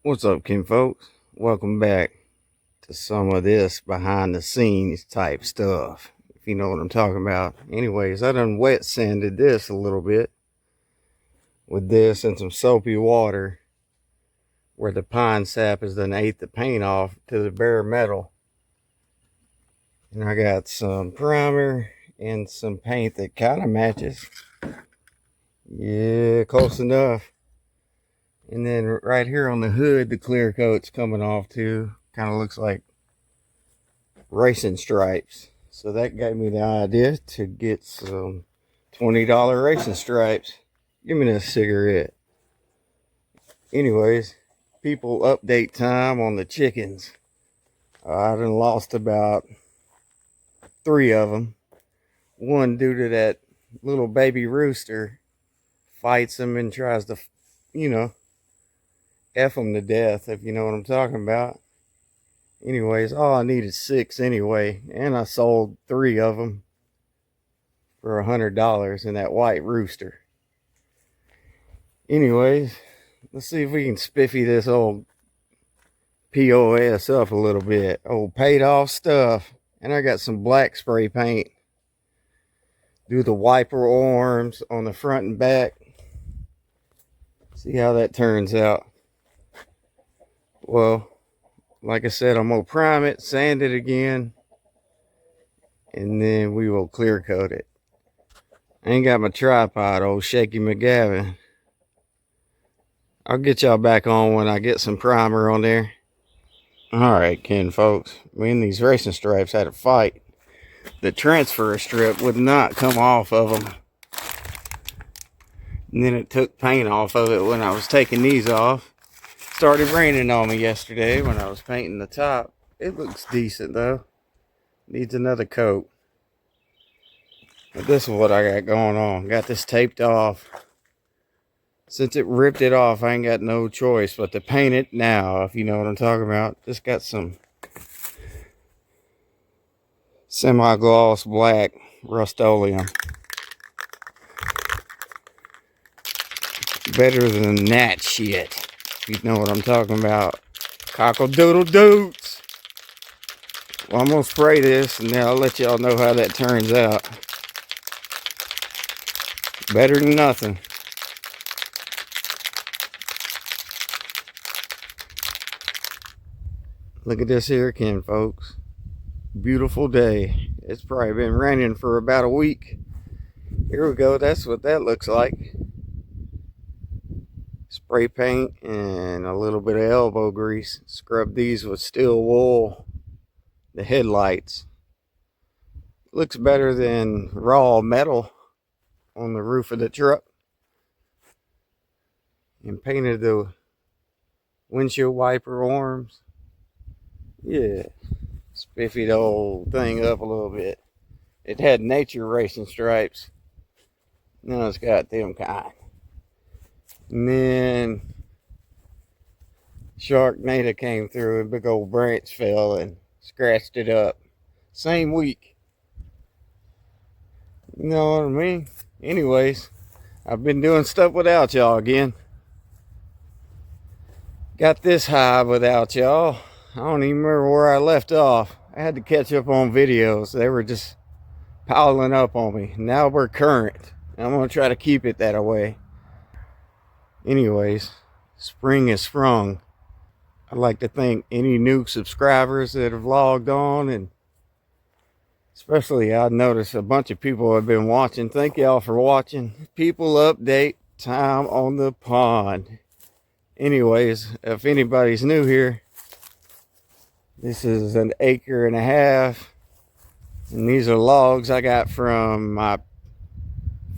What's up, Ken folks? Welcome back to some of this behind the scenes type stuff, if you know what I'm talking about. Anyways, I done wet sanded this a little bit with this and some soapy water where the pine sap has done ate the paint off to the bare metal. And I got some primer and some paint that kind of matches. Yeah, close enough. And then right here on the hood, the clear coat's coming off too. Kind of looks like racing stripes. So that gave me the idea to get some $20 racing stripes. Give me this cigarette. Anyways, people update time on the chickens. I done lost about 3 of them. One due to that little baby rooster fights them and tries to, you know, F them to death, if you know what I'm talking about. Anyways, all I need is 6 anyway, and I sold 3 of them for $100 in that white rooster. Anyways, let's see if we can spiffy this old POS up a little bit. Old paid off stuff. And I got some black spray paint. Do the wiper arms on the front and back. See how that turns out. Well, like I said, I'm going to prime it, sand it again, and then we will clear coat it. I ain't got my tripod, old Shaky McGavin. I'll get y'all back on when I get some primer on there. Alright, Ken folks, me and these racing stripes had a fight. The transfer strip would not come off of them. And then it took paint off of it when I was taking these off. Started raining on me yesterday when I was painting the top. It looks decent though. Needs another coat. But this is what I got going on. Got this taped off. Since it ripped it off, I ain't got no choice but to paint it now, if you know what I'm talking about. Just got some semi-gloss black Rust-Oleum. Better than that shit, if you know what I'm talking about. Cockle-doodle-doots. Well, I'm going to spray this, and then I'll let y'all know how that turns out. Better than nothing. Look at this here, Ken, folks. Beautiful day. It's probably been raining for about a week. Here we go. That's what that looks like. Spray paint and a little bit of elbow grease. Scrub these with steel wool. The headlights. Looks better than raw metal on the roof of the truck. And painted the windshield wiper arms. Yeah. Spiffy the whole thing up a little bit. It had nature racing stripes. Now it's got them kind. And then Sharknado came through and a big old branch fell and scratched it up. Same week. You know what I mean? Anyways, I've been doing stuff without y'all again. Got this high without y'all. I don't even remember where I left off. I had to catch up on videos. They were just piling up on me. Now we're current. I'm going to try to keep it that way. Anyways, spring is sprung. I'd like to thank any new subscribers that have logged on, and especially I noticed a bunch of people have been watching. Thank y'all for watching. People update time on the pond. Anyways, if anybody's new here, this is an 1.5 acres, and these are logs I got from my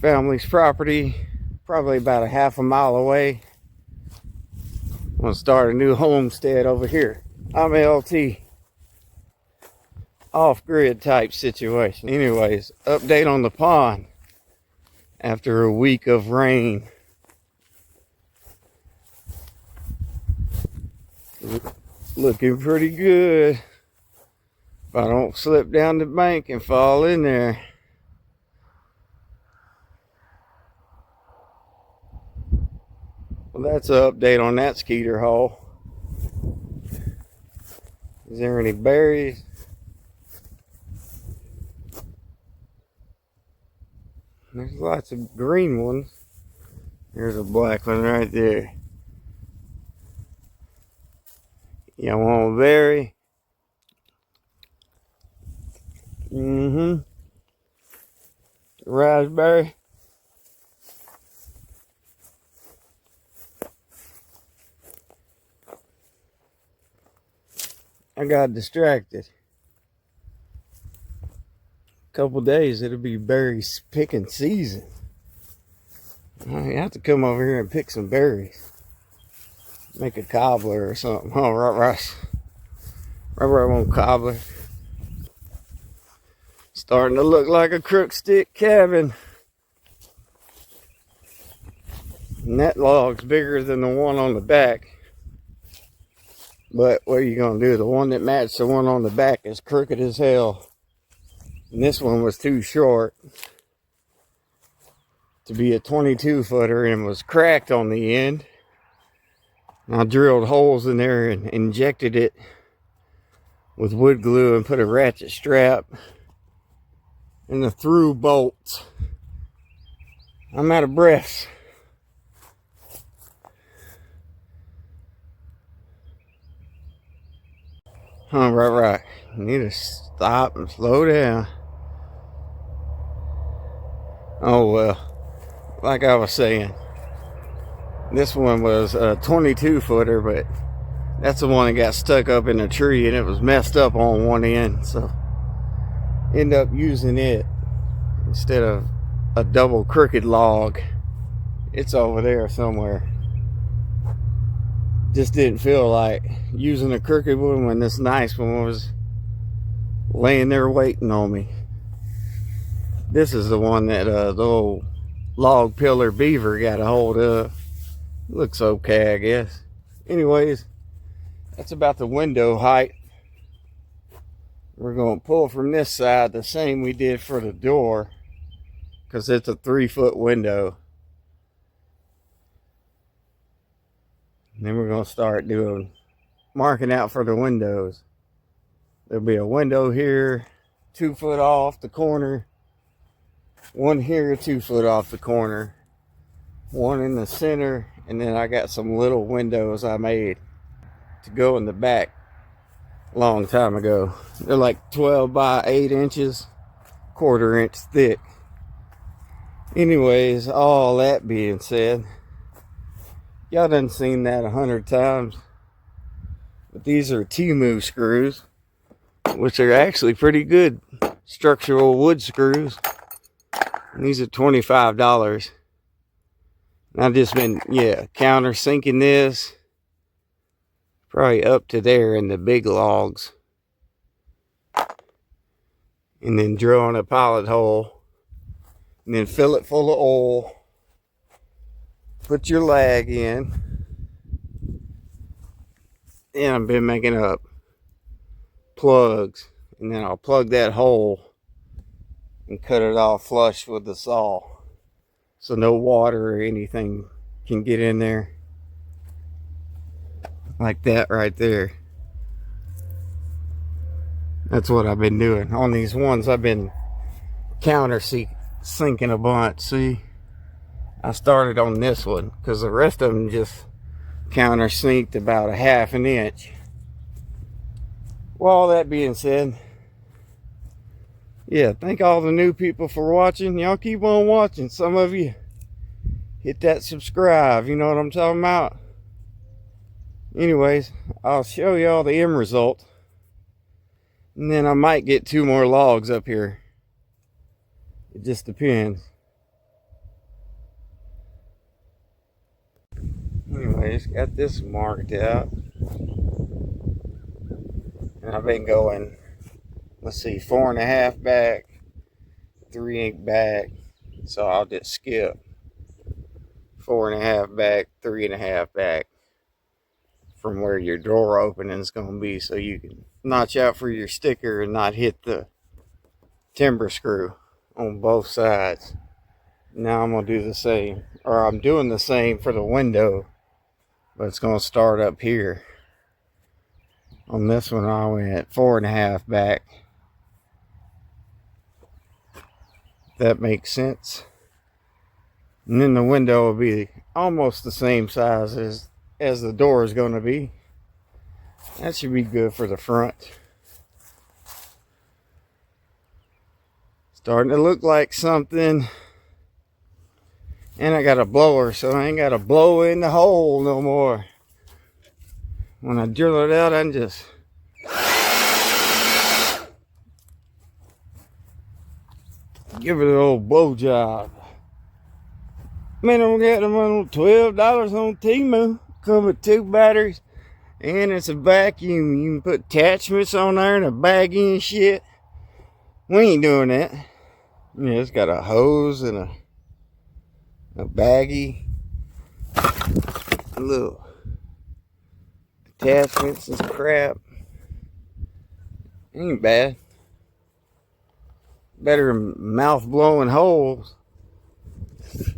family's property, probably about a half a mile away. I'm gonna start a new homestead over here. I'm LT. Off-grid type situation. Anyways, update on the pond after a week of rain. Looking pretty good. If I don't slip down the bank and fall in there. Well, that's an update on that skeeter hole. Is there any berries? There's lots of green ones. There's a black one right there. You want a berry? Raspberry. I got distracted. Couple days it'll be berry picking season. You have to come over here and pick some berries. Make a cobbler or something. Oh, right on cobbler. Starting to look like a crook stick cabin. And that log's bigger than the one on the back. But what are you gonna do? The one that matched the one on the back is crooked as hell. And this one was too short to be a 22 footer and was cracked on the end. And I drilled holes in there and injected it with wood glue and put a ratchet strap and the through bolts. I'm out of breath. Right. You need to stop and slow down. Oh well, like I was saying, this one was a 22 footer, but that's the one that got stuck up in a tree and it was messed up on one end, so end up using it instead of a double crooked log. It's over there somewhere. Just didn't feel like using a crooked one when this nice one was laying there waiting on me. This is the one that the old log pillar beaver got a hold of. Looks okay, I guess. Anyways, that's about the window height. We're going to pull from this side the same we did for the door, because it's a 3-foot window. And then we're going to start marking out for the windows. There'll be a window here 2 foot off the corner, one here 2 foot off the corner, one in the center, and then I got some little windows I made to go in the back a long time ago. They're like 12 by 8 inches, 1/4 inch thick. Anyways, all that being said, y'all done seen that 100 times. But these are Timu screws, which are actually pretty good structural wood screws. And these are $25. And I've just been, countersinking this. Probably up to there in the big logs. And then drilling a pilot hole. And then fill it full of oil. Put your lag in. And I've been making up plugs. And then I'll plug that hole and cut it off flush with the saw. So no water or anything can get in there. Like that right there. That's what I've been doing. On these ones I've been sinking a bunch. See? I started on this one because the rest of them just countersinked about a 1/2 inch. Well, all that being said, thank all the new people for watching. Y'all keep on watching. Some of you hit that subscribe. You know what I'm talking about? Anyways, I'll show y'all the end result. And then I might get 2 more logs up here. It just depends. Anyways, got this marked out. And I've been going, let's see, 4.5 back, 3 back. So I'll just skip 4.5 back, 3.5 back from where your door opening is going to be, so you can notch out for your sticker and not hit the timber screw on both sides. Now I'm going to do the same, or I'm doing the same for the window, but it's going to start up here On this one, I went 4.5 back. If that makes sense. And then the window will be almost the same size as the door is going to be. That should be good for the front. Starting to look like something. And I got a blower, so I ain't got to blow in the hole no more. When I drill it out, I can just give it an old blow job. Man, I'm getting them on $12 on Temu. Come with 2 batteries. And it's a vacuum. You can put attachments on there and a baggie and shit. We ain't doing that. Yeah, it's got a hose and a baggie. A little attachments and crap. Ain't bad. Better than mouth blowing holes.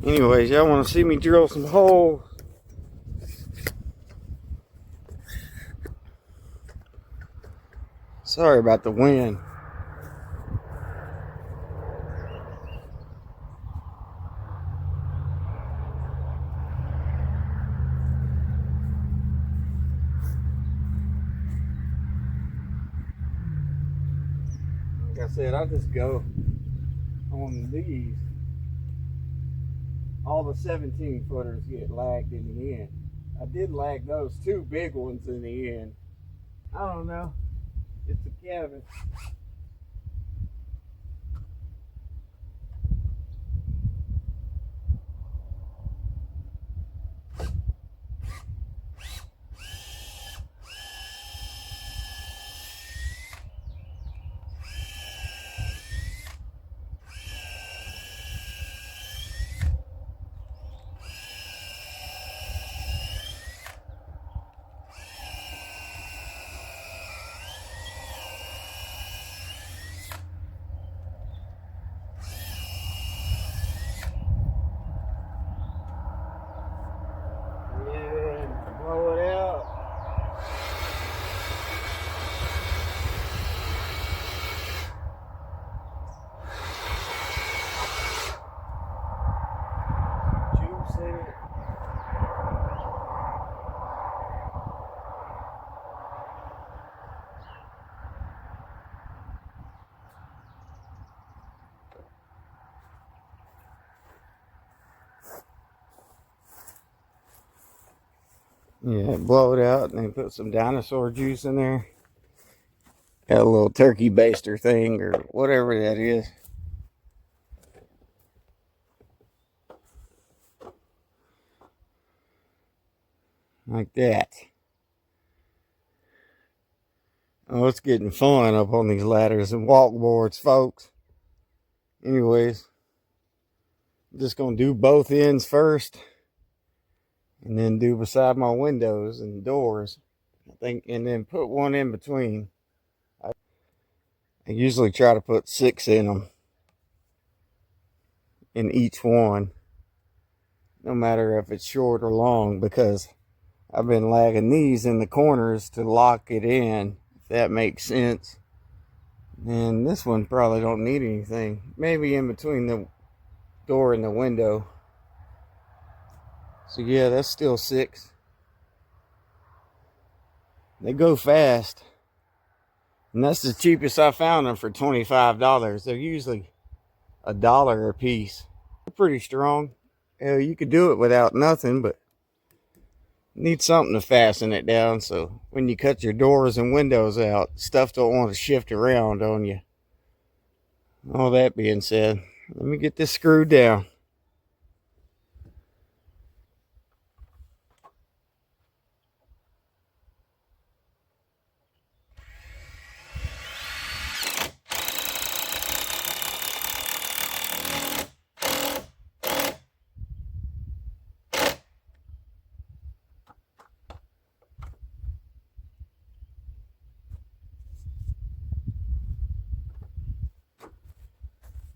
Anyways, y'all want to see me drill some holes? Sorry about the wind. Like I said, I just go on these. All the 17 footers get lagged in the end. I did lag those 2 big ones in the end. I don't know. It's a cabin. Blow it out. Juice in it. Yeah, blow it out and then put some dinosaur juice in there. Got a little turkey baster thing or whatever that is. Like that. Oh, it's getting fun up on these ladders and walk boards, folks. Anyways, I'm just going to do both ends first. And then do beside my windows and doors. I think, and then put one in between. I usually try to put 6 in them. In each one. No matter if it's short or long, because I've been lagging these in the corners to lock it in, if that makes sense. And this one probably don't need anything. Maybe in between the door and the window. So yeah, that's still 6. They go fast. And that's the cheapest I found them, for $25. They're usually $1 a piece. They're pretty strong. You could do it without nothing, but need something to fasten it down, so when you cut your doors and windows out, stuff don't want to shift around on you. All that being said, let me get this screwed down.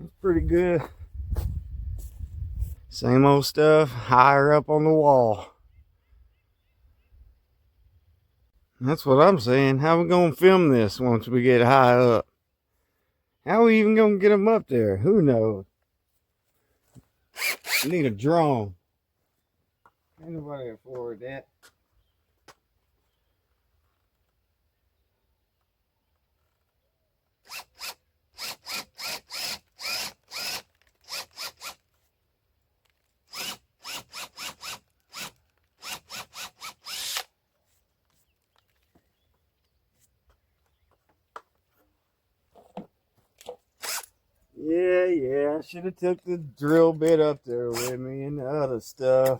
It's pretty good. Same old stuff, higher up on the wall. That's what I'm saying. How we gonna film this once we get high up? How we even gonna get them up there? Who knows? We need a drone. Ain't nobody afford that. Yeah. I should have took the drill bit up there with me and the other stuff.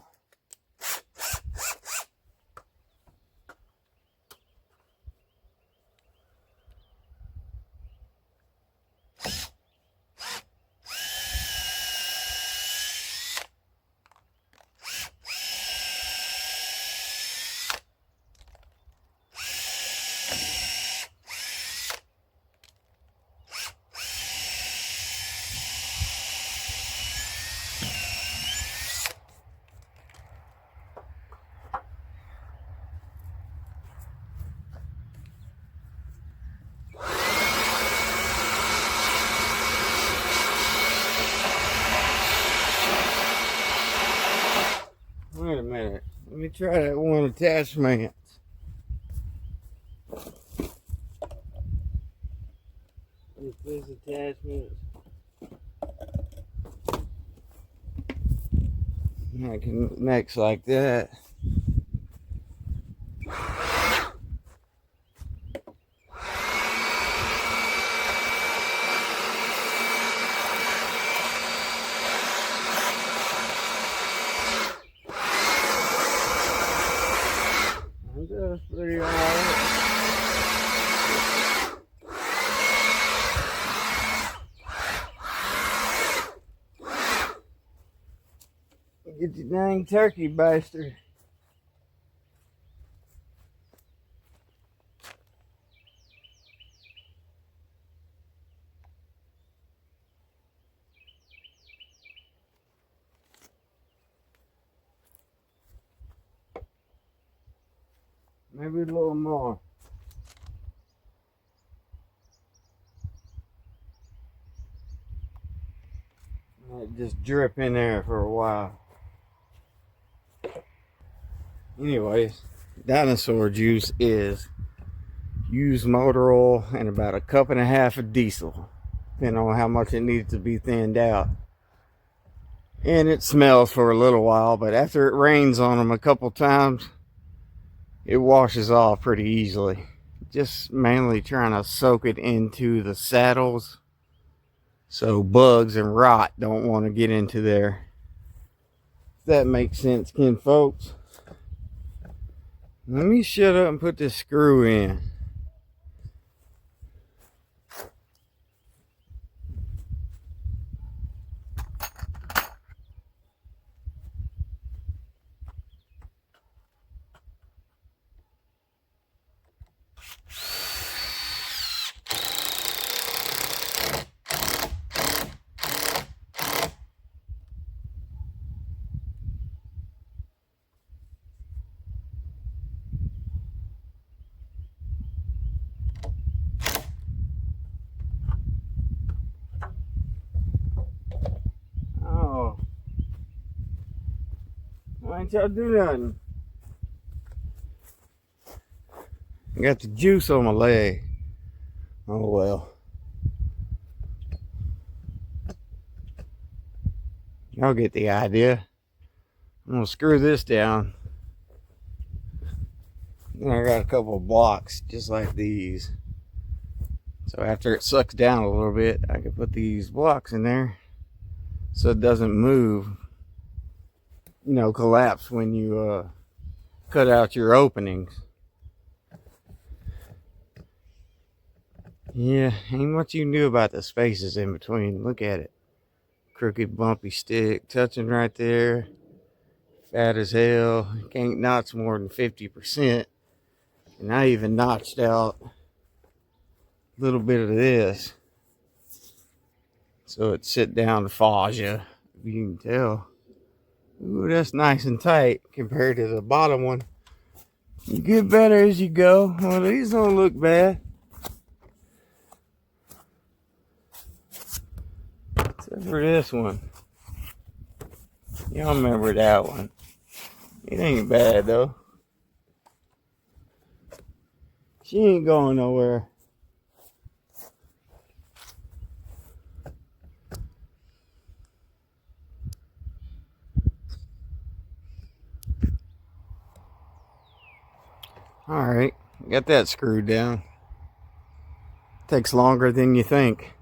Wait a minute. Let me try that one attachment. If this attachment I can connect like that. That's pretty alright. Get the dang turkey baster. Maybe a little more. Let it just drip in there for a while. Anyways, dinosaur juice is used motor oil and about a cup and a half of diesel, depending on how much it needs to be thinned out. And it smells for a little while, but after it rains on them a couple times, it washes off pretty easily. Just mainly trying to soak it into the saddles so bugs and rot don't want to get into there. If that makes sense, kin folks. Let me shut up and put this screw in. Oh, why ain't y'all do nothing? I got the juice on my leg. Oh well. Y'all get the idea. I'm gonna screw this down. Then I got a couple of blocks just like these. So after it sucks down a little bit, I can put these blocks in there so it doesn't move, collapse when you cut out your openings. Yeah, ain't much you can do about the spaces in between. Look at it. Crooked, bumpy stick, touching right there. Fat as hell. Can't notch more than 50%. And I even notched out a little bit of this. So it sit down fascia, if you can tell. Ooh, that's nice and tight compared to the bottom one. You get better as you go. Well, these don't look bad. Except for this one. Y'all remember that one. It ain't bad though. She ain't going nowhere. Alright, got that screwed down. Takes longer than you think.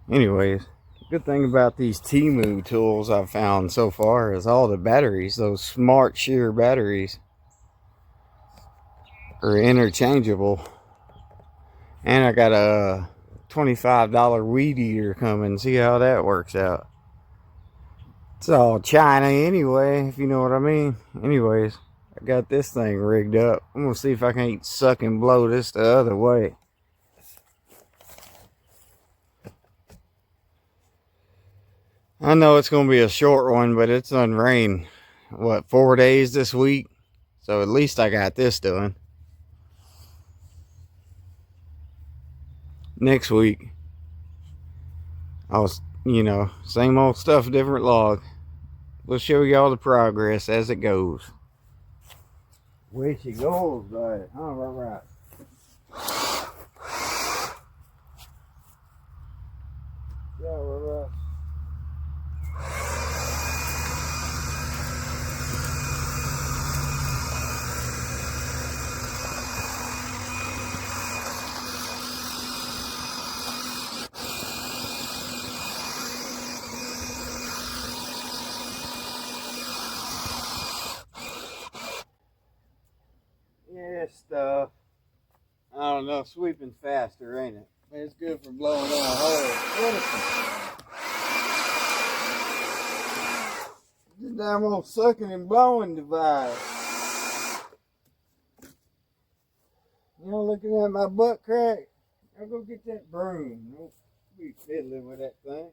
Anyways, good thing about these Temu tools I've found so far is all the batteries, those smart shear batteries, are interchangeable. And I got a $25 weed eater coming. See how that works out. It's all China anyway, if you know what I mean. Anyways, I got this thing rigged up. I'm gonna see if I can't suck and blow this the other way. I know it's gonna be a short one, but it's done rain, what, 4 days this week? So at least I got this done. Next week, I'll, same old stuff, different log. We'll show you all the progress as it goes. Way she goes, buddy. All right. Yeah, all right. Yeah, stuff. I don't know, sweeping faster, ain't it? It's good for blowing on holes. This damn old sucking and blowing device. You know, looking at my butt crack? I'll go get that broom. Don't be fiddling with that thing.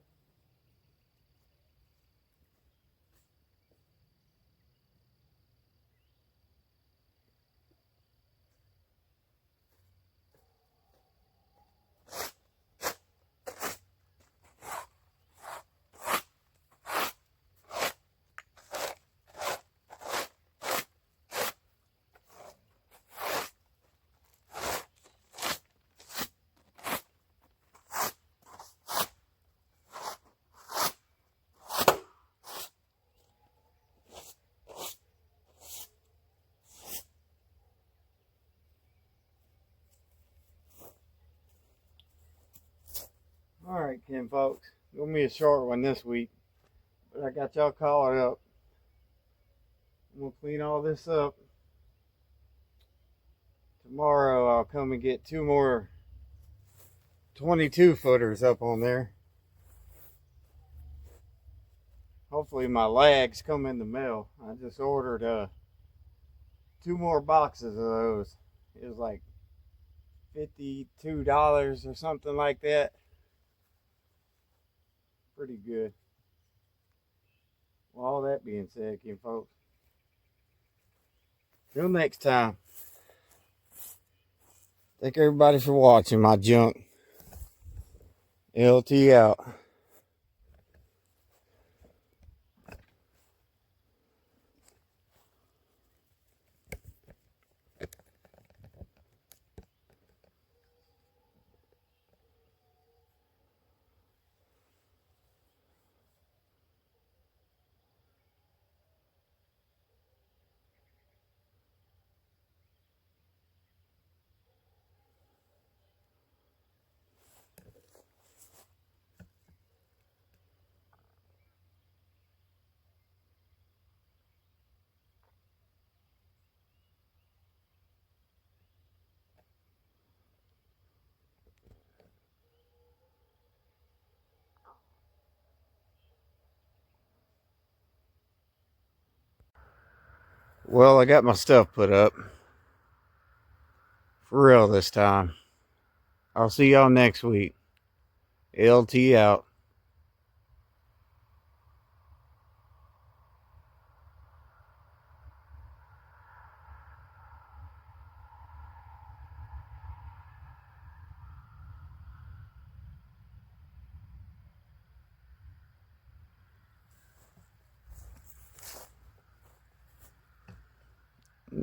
Alright, Ken folks. Gonna be a short one this week. But I got y'all caught up. I'm gonna clean all this up. Tomorrow I'll come and get 2 more 22 footers up on there. Hopefully my lags come in the mail. I just ordered 2 more boxes of those. It was like $52 or something like that. Pretty good. Well, all that being said, Ken folks, till next time. Thank everybody for watching my junk. LT out. Well, I got my stuff put up. For real this time. I'll see y'all next week. LT out.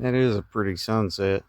That is a pretty sunset.